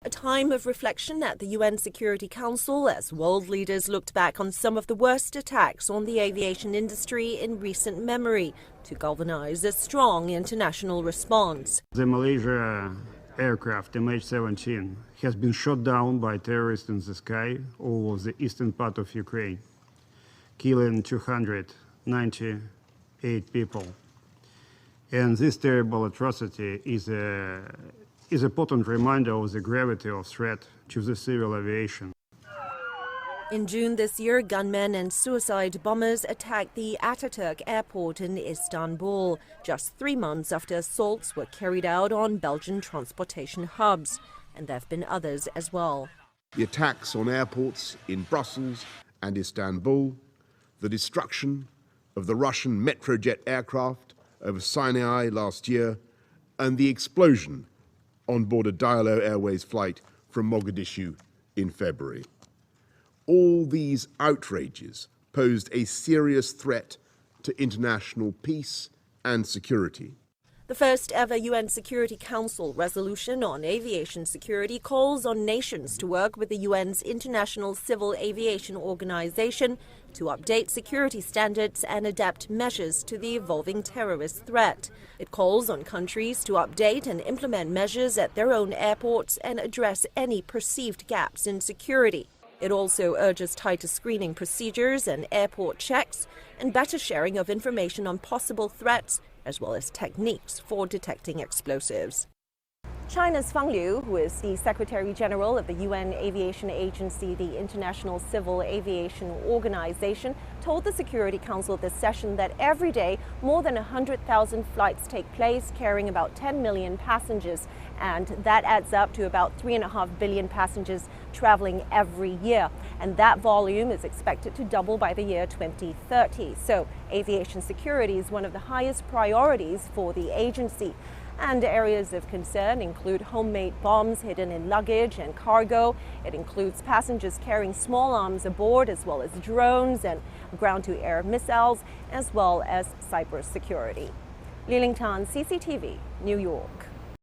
A time of reflection at the UN Security Council as world leaders looked back on some of the worst attacks on the aviation industry in recent memory to galvanize a strong international response. The Malaysia aircraft MH17 has been shot down by terrorists in the sky over the eastern part of Ukraine, killing 298 people. And this terrible atrocity is a potent reminder of the gravity of threat to the civil aviation. In June this year, gunmen and suicide bombers attacked the Ataturk airport in Istanbul, just 3 months after assaults were carried out on Belgian transportation hubs. And there have been others as well. The attacks on airports in Brussels and Istanbul, the destruction of the Russian Metrojet aircraft over Sinai last year, and the explosion on board a Diallo Airways flight from Mogadishu in February. All these outrages posed a serious threat to international peace and security. The first ever UN Security Council resolution on aviation security calls on nations to work with the UN's International Civil Aviation Organization to update security standards and adapt measures to the evolving terrorist threat. It calls on countries to update and implement measures at their own airports and address any perceived gaps in security. It also urges tighter screening procedures and airport checks and better sharing of information on possible threats, as well as techniques for detecting explosives. China's Fang Liu, who is the Secretary General of the UN Aviation Agency, the International Civil Aviation Organization, told the Security Council this session that every day more than 100,000 flights take place, carrying about 10 million passengers, and that adds up to about 3.5 billion passengers traveling every year. And that volume is expected to double by the year 2030. So aviation security is one of the highest priorities for the agency. And areas of concern include homemade bombs hidden in luggage and cargo. It includes passengers carrying small arms aboard, as well as drones and ground-to-air missiles, as well as cybersecurity. Liling Tan, CCTV, New York.